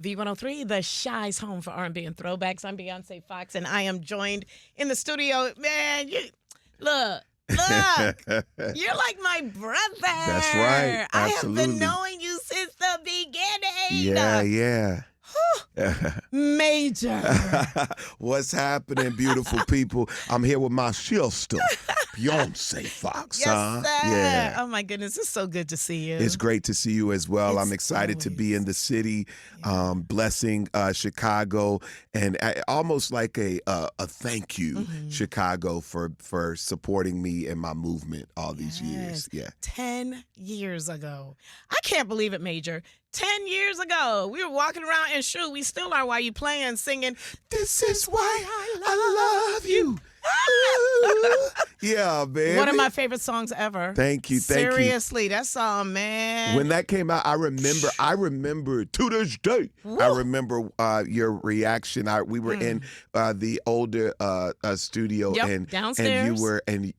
V103, the Shy's home for R&B and throwbacks. I'm Bionce Foxx, and I am joined in the studio. Man, look, you're like my brother. That's right. I have been Absolutely. knowing you since the beginning. Yeah. Major. What's happening, beautiful people? I'm here with my sister, Bionce Foxx. Yes, sir. Yeah. Oh, my goodness. It's so good to see you. It's great to see you as well. I'm It's excited to be always. in the city, blessing Chicago, and almost like a thank you, Chicago, for supporting me and my movement all these years. Yes. Yeah. 10 years ago. I can't believe it, Major. 10 years ago, we were walking around, and sure, we still are while you playing, singing, This is why I love you. Ooh. Yeah, man. one of my favorite songs ever. Thank you. Seriously, that song, man. When that came out, I remember to this day. Woo. I remember your reaction. We were in the older studio, Yep, and downstairs.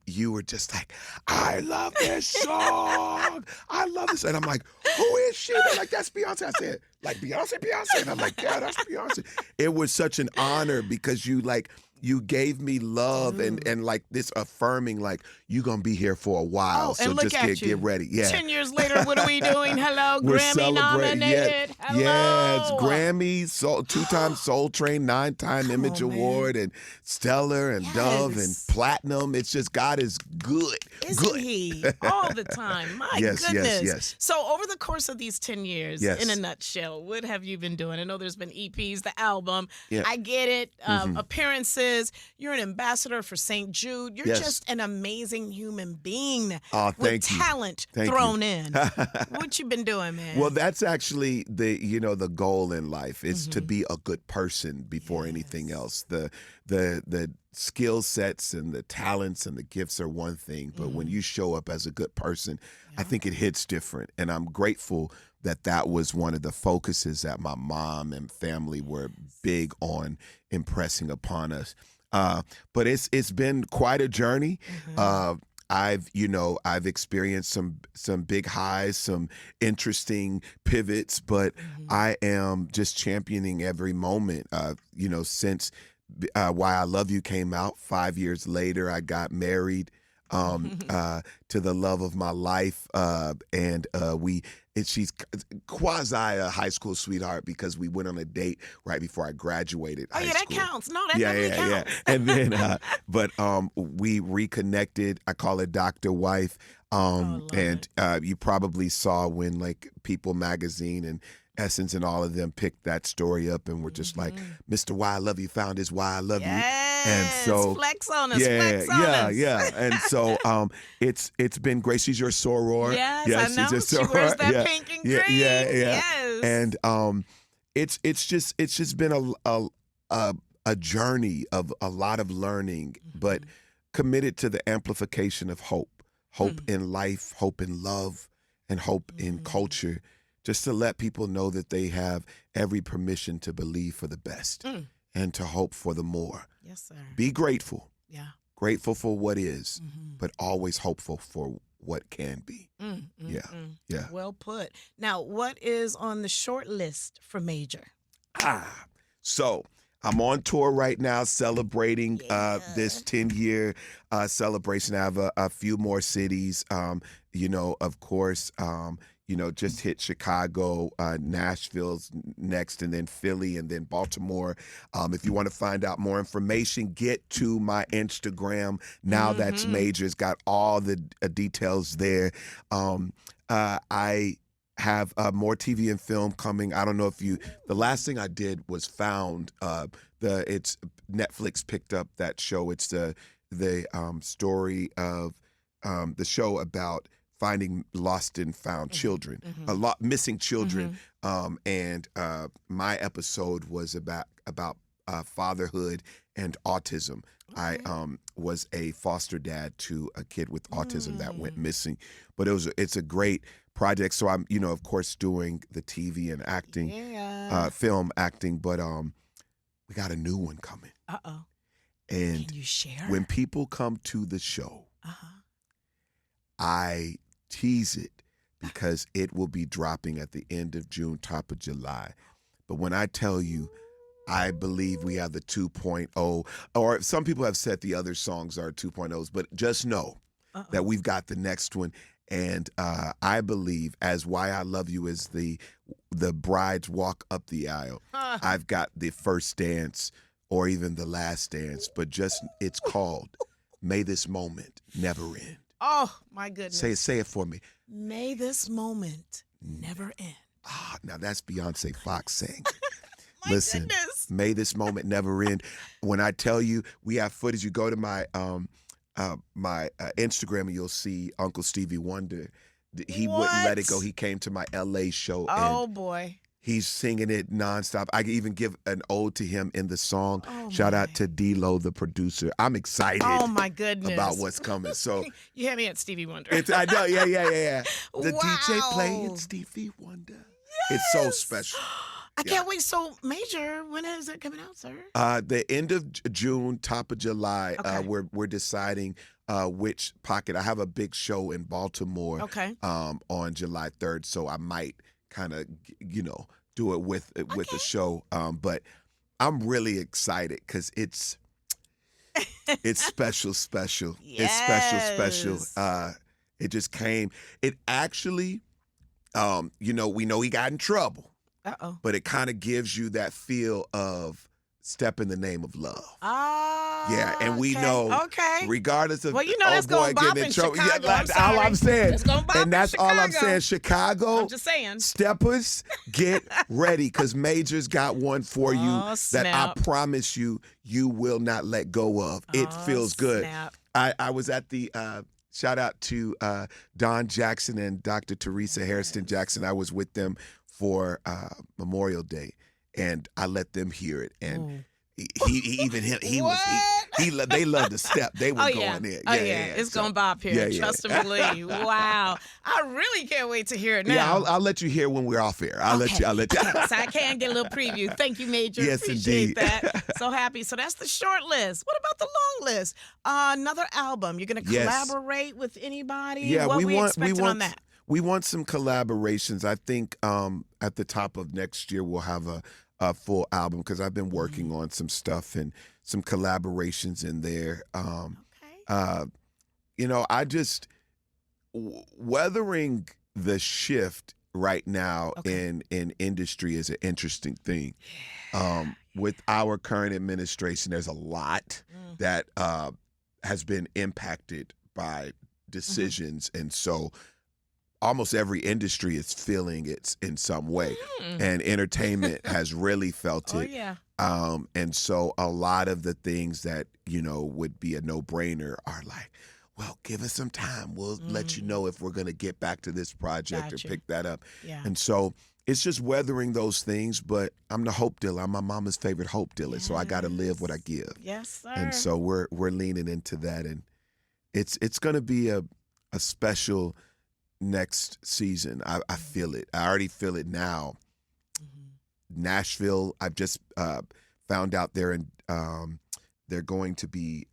you were just like, I love this song. I love this, and I'm like, who is she? They're like, that's Beyonce. I said, like Beyonce, and I'm like, yeah, that's Beyonce. It was such an honor because you gave me love and like this affirming, like, you're going to be here for a while. Oh, so and look just at you. get ready. Yeah. 10 years later, what are we doing? Hello, We're Grammy celebrating. nominated. Hello. Yes, Grammy, two-time Soul Train, 9-time Image on, man. Award, and Stellar and Dove and Yes. Platinum. It's just, God is good. Isn't good. he? All the time. My Yes, yes, goodness. yes. So over the course of these 10 years, Yes. in a nutshell, what have you been doing? I know there's been EPs, the album. Yeah. I get it. Appearances. You're an ambassador for St. Jude. You're Yes. just an amazing human being Oh, with thank you. talent Thank thrown you. in. What you been doing, man? Well, that's actually the goal in life is to be a good person before anything else. The skill sets and the talents and the gifts are one thing, but when you show up as a good person, I think it hits different. And I'm grateful that was one of the focuses that my mom and family were big on impressing upon us. But it's been quite a journey. I've experienced some big highs, some interesting pivots, but I am just championing every moment. Since Why I Love You came out, 5 years later, I got married to the love of my life, and she's quasi a high school sweetheart because we went on a date right before I graduated. oh, high yeah, that school. counts. No, that definitely counts. And then, but we reconnected. I call it Dr. Wife. love And you probably saw when like People Magazine and Essence and all of them picked that story up and were just like, Mr. Why I Love You found his Why I Love You. And Yes, so flex on us, yeah, flex on us. yeah. And so it's been great. She's your soror. Yes, Yes, I know. she's your She wears soror. that Yeah. pink and Yeah, green. yeah. Yes. And it's just been a journey of a lot of learning, but committed to the amplification of hope in life, hope in love, and hope in culture, just to let people know that they have every permission to believe for the best and to hope for the more. Yes, sir. Be grateful. Yeah. Grateful for what is, but always hopeful for what can be. Yeah. Well put. Now, what is on the short list for Major? So I'm on tour right now celebrating this 10-year celebration. I have a few more cities, of course, just hit Chicago, Nashville's next, and then Philly, and then Baltimore. If you want to find out more information, get to my Instagram. Now That's Major. It's got all the details there. I have more TV and film coming. I don't know if the last thing I did was Found. It's Netflix picked up that show. It's the story of the show about finding lost and found children, a lot missing children. And my episode was about fatherhood and autism. I was a foster dad to a kid with autism that went missing, but it's a great project. So I'm, of course, doing the TV and acting, film acting, but we got a new one coming. Uh-oh. And Can you share? when people come to the show, I tease it because it will be dropping at the end of June, top of July. But when I tell you, I believe we have the 2.0, or some people have said the other songs are 2.0s, but just know that we've got the next one. And I believe, as Why I Love You is the brides walk up the aisle, I've got the first dance or even the last dance, but just it's called May This Moment Never End. Oh, my goodness. Say it for me. May this moment never end. Now that's Bionce Foxx saying. My Listen, goodness. May this moment never end. When I tell you, we have footage. You go to my Instagram and you'll see Uncle Stevie Wonder. He wouldn't let it go. He came to my LA show. Oh, and boy. He's singing it nonstop. I can even give an ode to him in the song. Oh, Shout out to D-Lo, the producer. I'm excited. Oh, my goodness. About what's coming. So you had me at Stevie Wonder. I know, yeah. The Wow. DJ playing Stevie Wonder. Yes. It's so special. I can't wait. So, Major, when is it coming out, sir? The end of June, top of July. Okay. We're deciding which pocket. I have a big show in Baltimore. Okay. On July 3rd, so I might kind of do it with the show. But I'm really excited because it's special. Yes. It's special. It just came. It actually, we know he got in trouble. But it kind of gives you that feel of step in the name of love. Yeah, and we know, regardless of that's going to bop in Chicago. That's all I'm saying. It's going to bop and that's in all I'm Chicago. saying. Chicago, I'm just saying. Steppers, get ready because Major's got one for you that I promise you will not let go of. It feels good. Snap. I was at the shout out to Don Jackson and Dr. Teresa Hairston Jackson. I was with them for Memorial Day, and I let them hear it, and they love the step. They were going in. Yeah. It's gonna bop here. Trust and believe. Wow, I really can't wait to hear it now. Yeah, I'll let you hear when we're off air. I'll let you. So I can get a little preview. Thank you, Major. Yes, appreciate indeed. that. So happy. So that's the short list. What about the long list? Another album. You're gonna collaborate with anybody? Yeah, what we want on that? We want some collaborations. I think at the top of next year we'll have a full album because I've been working on some stuff and some collaborations in there. I just weathering the shift right now in industry is an interesting thing. With our current administration, there's a lot that has been impacted by decisions, and so almost every industry is feeling it in some way, and entertainment has really felt it. And so a lot of the things that would be a no-brainer are like, well, give us some time. We'll let you know if we're going to get back to this project or pick that up. And so it's just weathering those things. But I'm the hope dealer. I'm my mama's favorite hope dealer, so I got to live what I give. Yes, sir. And so we're leaning into that, and it's going to be a special next season. I feel it. I already feel it now. Nashville, I've just found out they're going to be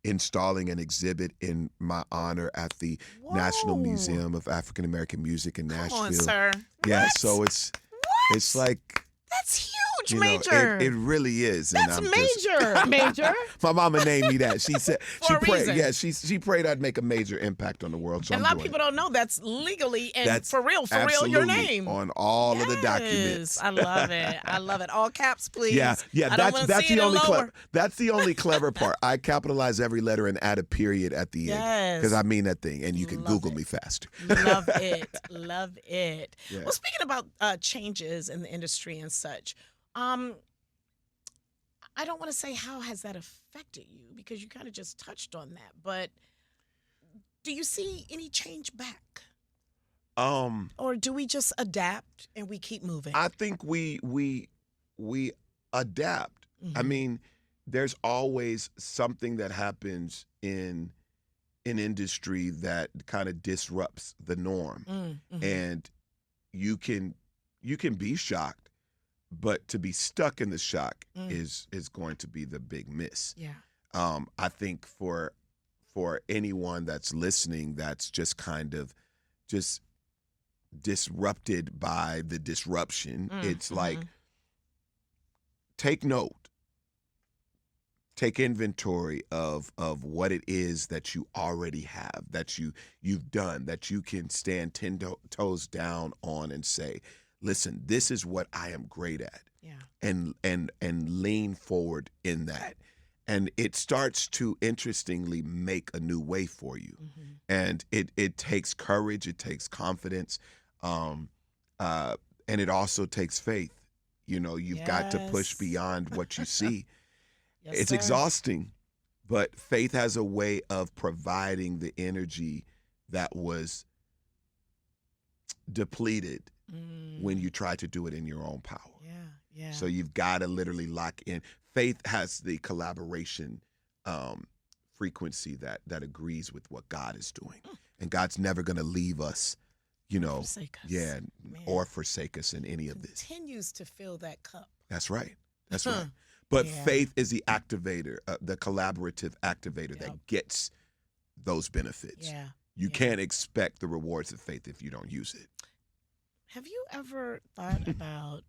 installing an exhibit in my honor at the National Museum of African American Music in Nashville. Come on, sir. Yeah, What? so it's like That's huge, Major. It really is. That's and major. Major. My mama named me that. She said For a prayed. reason. Yeah, she prayed I'd make a major impact on the world. So And a lot of people don't know that's legally and for real your name on all of the documents. I love it. I love it. All caps, please. Yeah. That's the only clever. That's the only clever part. I capitalize every letter and add a period at the end because I mean that thing, and you can Google me faster. Love it. Love it. Yeah. Well, speaking about changes in the industry and such, I don't want to say how has that affected you because you kind of just touched on that, but do you see any change back? Or do we just adapt and we keep moving? I think we adapt. I mean, there's always something that happens in an industry that kind of disrupts the norm, and you can be shocked. But to be stuck in the shock is going to be the big miss. Yeah. I think for anyone that's listening, that's just kind of just disrupted by the disruption. It's like, take note. Take inventory of what it is that you already have, that you've done, that you can stand 10 toes down on and say, listen, this is what I am great at. Yeah. And lean forward in that. And it starts to interestingly make a new way for you. And it takes courage, it takes confidence, and it also takes faith. You know, you've got to push beyond what you see. Yes, it's sir. exhausting, but faith has a way of providing the energy that was depleted when you try to do it in your own power. Yeah. So you've got to literally lock in. Faith has the collaboration frequency that agrees with what God is doing. And God's never going to leave us, you know, forsake us. yeah, Man. or forsake us in any of this. Continues to fill that cup. That's right. That's right. But faith is the activator, the collaborative activator that gets those benefits. Yeah. You can't expect the rewards of faith if you don't use it. Have you ever thought about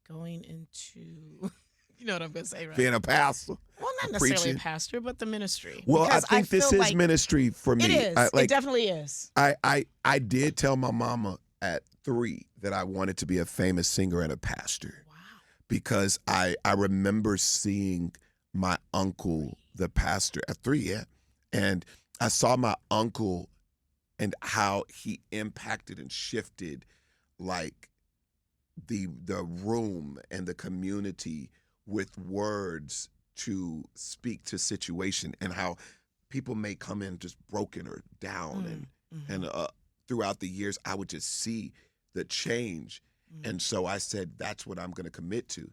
going into, you know what I'm going to say, right? Being a pastor. Well, not necessarily preaching. a pastor, but the ministry. Well, Because I think this feel is like ministry for me. It is. It definitely is. I did tell my mama at 3 that I wanted to be a famous singer and a pastor. Wow. Because I remember seeing my uncle, the pastor, at 3, yeah. And I saw my uncle and how he impacted and shifted like the room and the community with words to speak to situation, and how people may come in just broken or down and throughout the years I would just see the change. And so I said, that's what I'm going to commit to.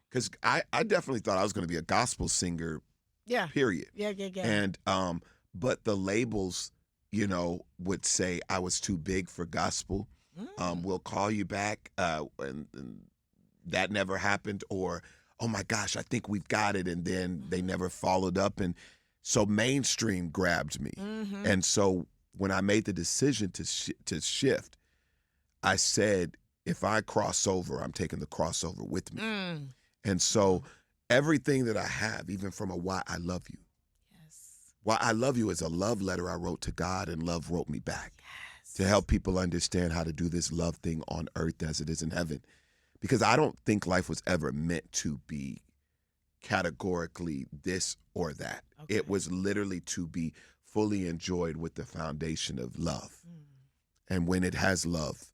Because I definitely thought I was going to be a gospel singer, period. Yeah. And, but the labels, you know, would say I was too big for gospel. We'll call you back. And that never happened. Or, oh my gosh, I think we've got it. And then they never followed up. And so mainstream grabbed me. And so when I made the decision to shift, I said, if I cross over, I'm taking the crossover with me. And so everything that I have, even from a Why I Love You. Why I Love You is a love letter I wrote to God, and love wrote me back to help people understand how to do this love thing on earth as it is in heaven. Because I don't think life was ever meant to be categorically this or that. It was literally to be fully enjoyed with the foundation of love. And when it has love,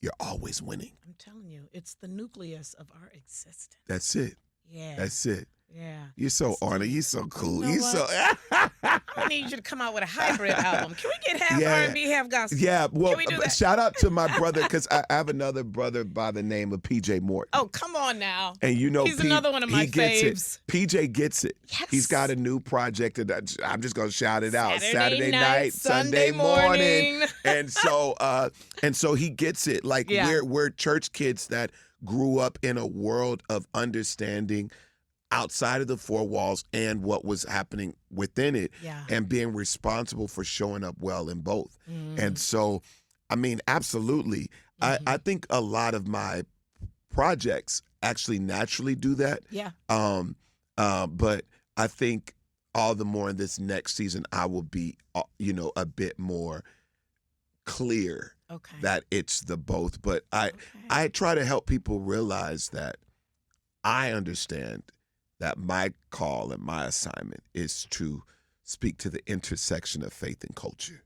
you're always winning. I'm telling you, it's the nucleus of our existence. That's it. Yeah. That's it. Yeah. You're so honored. You're so cool. You know You're so. I need you to come out with a hybrid album. Can we get half R&B, half gospel? Yeah. Well, Can we do that? shout out to my brother, because I have another brother by the name of PJ Morton. Oh, come on now. And you know, he's another one of my faves. PJ gets it. Yes. He's got a new project, and I'm just gonna shout it out. Saturday night, Sunday morning. and so he gets it. Like we're church kids that grew up in a world of understanding outside of the four walls and what was happening within it, and being responsible for showing up well in both. And so, I mean, absolutely. I think a lot of my projects actually naturally do that. Yeah. But I think all the more in this next season, I will be, a bit more clear that it's the both. But I try to help people realize that I understand that my call and my assignment is to speak to the intersection of faith and culture.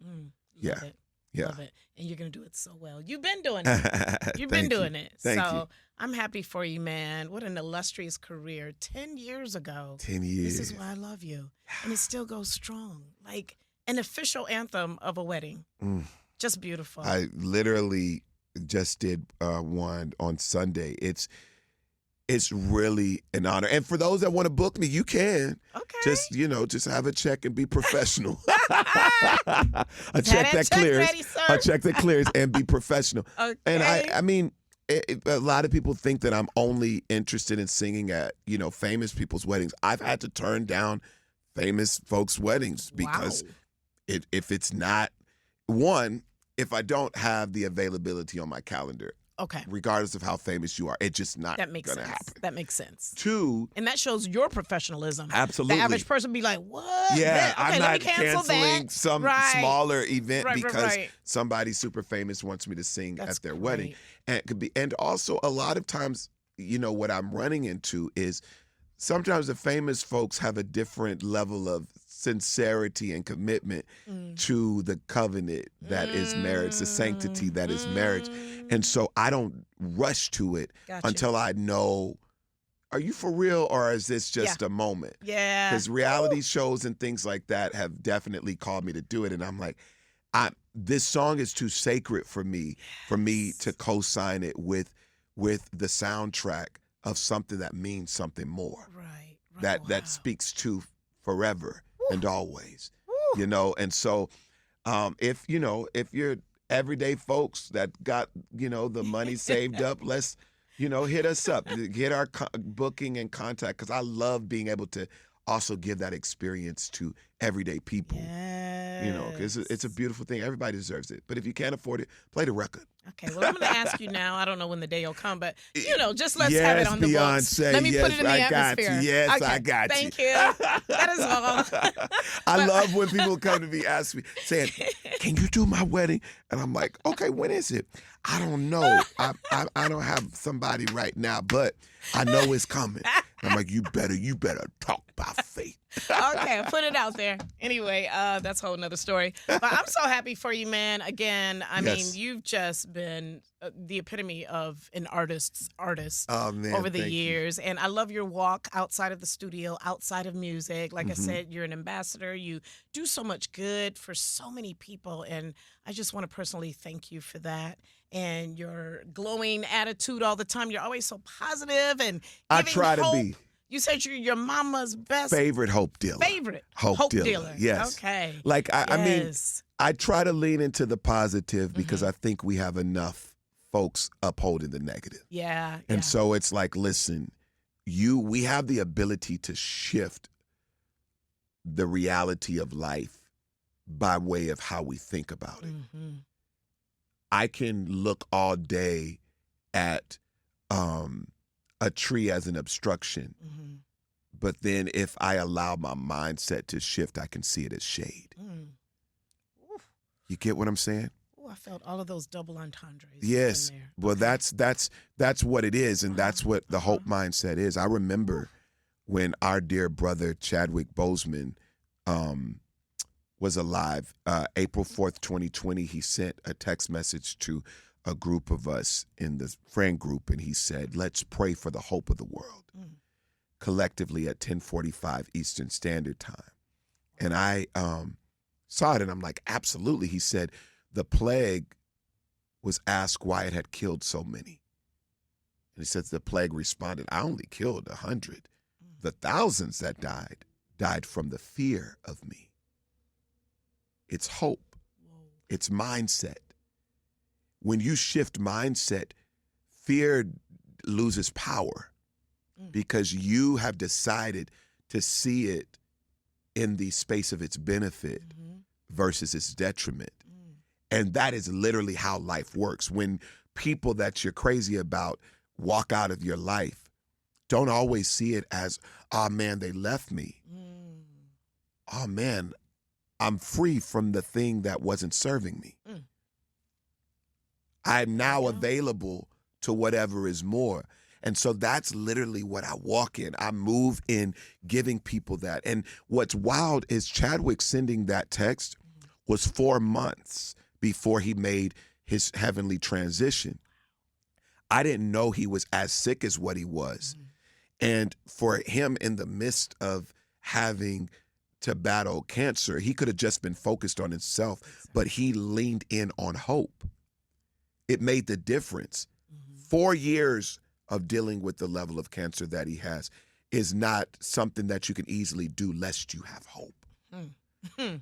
Love it. Love it. And you're going to do it so well. You've been doing it. You've been doing it. Thank so you. I'm happy for you, man. What an illustrious career. 10 years ago. 10 years. This is why I love you. And it still goes strong. Like an official anthem of a wedding. Just beautiful. I literally just did one on Sunday. It's really an honor. And for those that want to book me, you can. Okay. Just have a check and be professional. A check that clears. A check that clears and be professional. Okay. And I mean, a lot of people think that I'm only interested in singing at, famous people's weddings. I've had to turn down famous folks' weddings because if it's not, one, if I don't have the availability on my calendar, Okay. regardless of how famous you are, it's just not That makes going to sense. happen. That makes sense. 2, And that shows your professionalism. absolutely. The average person be like, what? Yeah, Okay, I'm let me not cancel canceling that. some Right. smaller event because Right. somebody super famous wants me to sing That's at their great. wedding. And it could be, and also a lot of times, what I'm running into is sometimes the famous folks have a different level of sincerity and commitment to the covenant that is marriage, the sanctity that is marriage. And so I don't rush to it Gotcha. until I know, are you for real or is this just a moment? Yeah. Because reality shows and things like that have definitely called me to do it. And I'm like, this song is too sacred for me to co-sign it with the soundtrack of something that means something more. Right. That speaks to forever and always. Woo. And so if you're everyday folks that got, the money saved up, let's, hit us up, get our booking and contact, because I love being able to also give that experience to everyday people. Because it's a beautiful thing. Everybody deserves it. But if you can't afford it, play the record. Okay, well, I'm going to ask you now. I don't know when the day will come, but, just let's have it on the books. Beyonce, Let me put it in the I atmosphere. got you. Yes, okay. I got you. Thank you. That is all. I love when people come to me, ask me, saying, can you do my wedding? And I'm like, okay, when is it? I don't know. I don't have somebody right now, but I know it's coming. And I'm like, you better talk by faith. Okay, I'll put it out there. Anyway, that's a whole nother story. But I'm so happy for you, man. Again, I mean, you've just been the epitome of an artist over the years. And I love your walk outside of the studio, outside of music. Like I said, you're an ambassador. You do so much good for so many people. And I just want to personally thank you for that. And your glowing attitude all the time. You're always so positive and giving I try hope. to be. You said you're your mama's best favorite hope dealer. Hope dealer. Yes. Okay. Like I mean, I try to lean into the positive because I think we have enough folks upholding the negative. Yeah. And so it's like, listen, we have the ability to shift the reality of life by way of how we think about it. I can look all day at a tree as an obstruction, but then if I allow my mindset to shift, I can see it as shade. You get what I'm saying? Oh, I felt all of those double entendres. Yes. In there. Well, that's what it is, and that's what the hope mindset is. I remember when our dear brother Chadwick Boseman was alive, April 4th, 2020, he sent a text message to a group of us in the friend group, and he said, let's pray for the hope of the world, collectively at 10:45 Eastern Standard Time. And I saw it, and I'm like, absolutely. He said, the plague was asked why it had killed so many. And he says the plague responded, I only killed 100. The thousands that died from the fear of me. It's hope. It's mindset. When you shift mindset, fear loses power because you have decided to see it in the space of its benefit versus its detriment. And that is literally how life works. When people that you're crazy about walk out of your life, don't always see it as, oh man, they left me. Oh man, I'm free from the thing that wasn't serving me. I'm now available to whatever is more. And so that's literally what I walk in. I move in giving people that. And what's wild is Chadwick sending that text was 4 months before he made his heavenly transition. I didn't know he was as sick as what he was. And for him, in the midst of having to battle cancer, he could have just been focused on himself, but he leaned in on hope. It made the difference. 4 years of dealing with the level of cancer that he has is not something that you can easily do lest you have hope.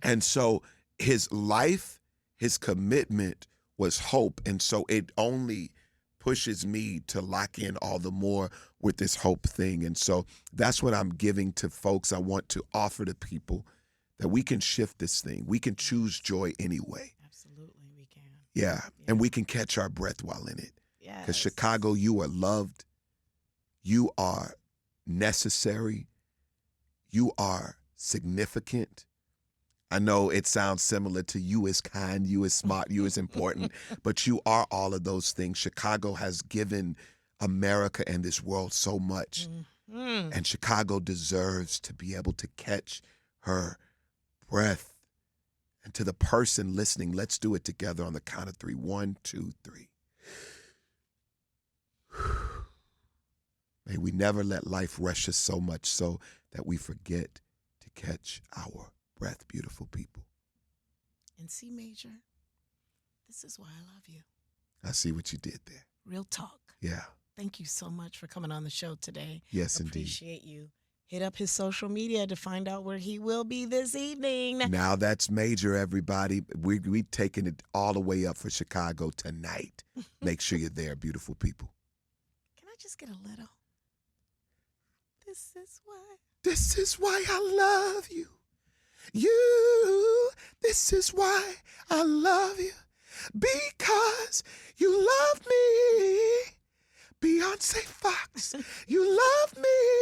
And so his life, his commitment was hope. And so it only pushes me to lock in all the more with this hope thing. And so that's what I'm giving to folks. I want to offer to people that we can shift this thing. We can choose joy anyway. Absolutely, we can. Yeah. And we can catch our breath while in it. Yes. Because Chicago, you are loved. You are necessary. You are significant. I know it sounds similar to you is kind, you is smart, you is important, but you are all of those things. Chicago has given America and this world so much. Mm-hmm. And Chicago deserves to be able to catch her breath. And to the person listening, let's do it together on the count of 3. 1, 2, 3. May we never let life rush us so much so that we forget to catch our breath, beautiful people. And C major, this is why I love you. I see what you did there. Real talk. Yeah. Thank you so much for coming on the show today. Yes, indeed. Appreciate you. Hit up his social media to find out where he will be this evening. Now that's major, everybody. We taking it all the way up for Chicago tonight. Make sure you're there, beautiful people. Can I just get a little? This is why I love you. This is why I love you. Because you love me. Bionce Foxx, you love me.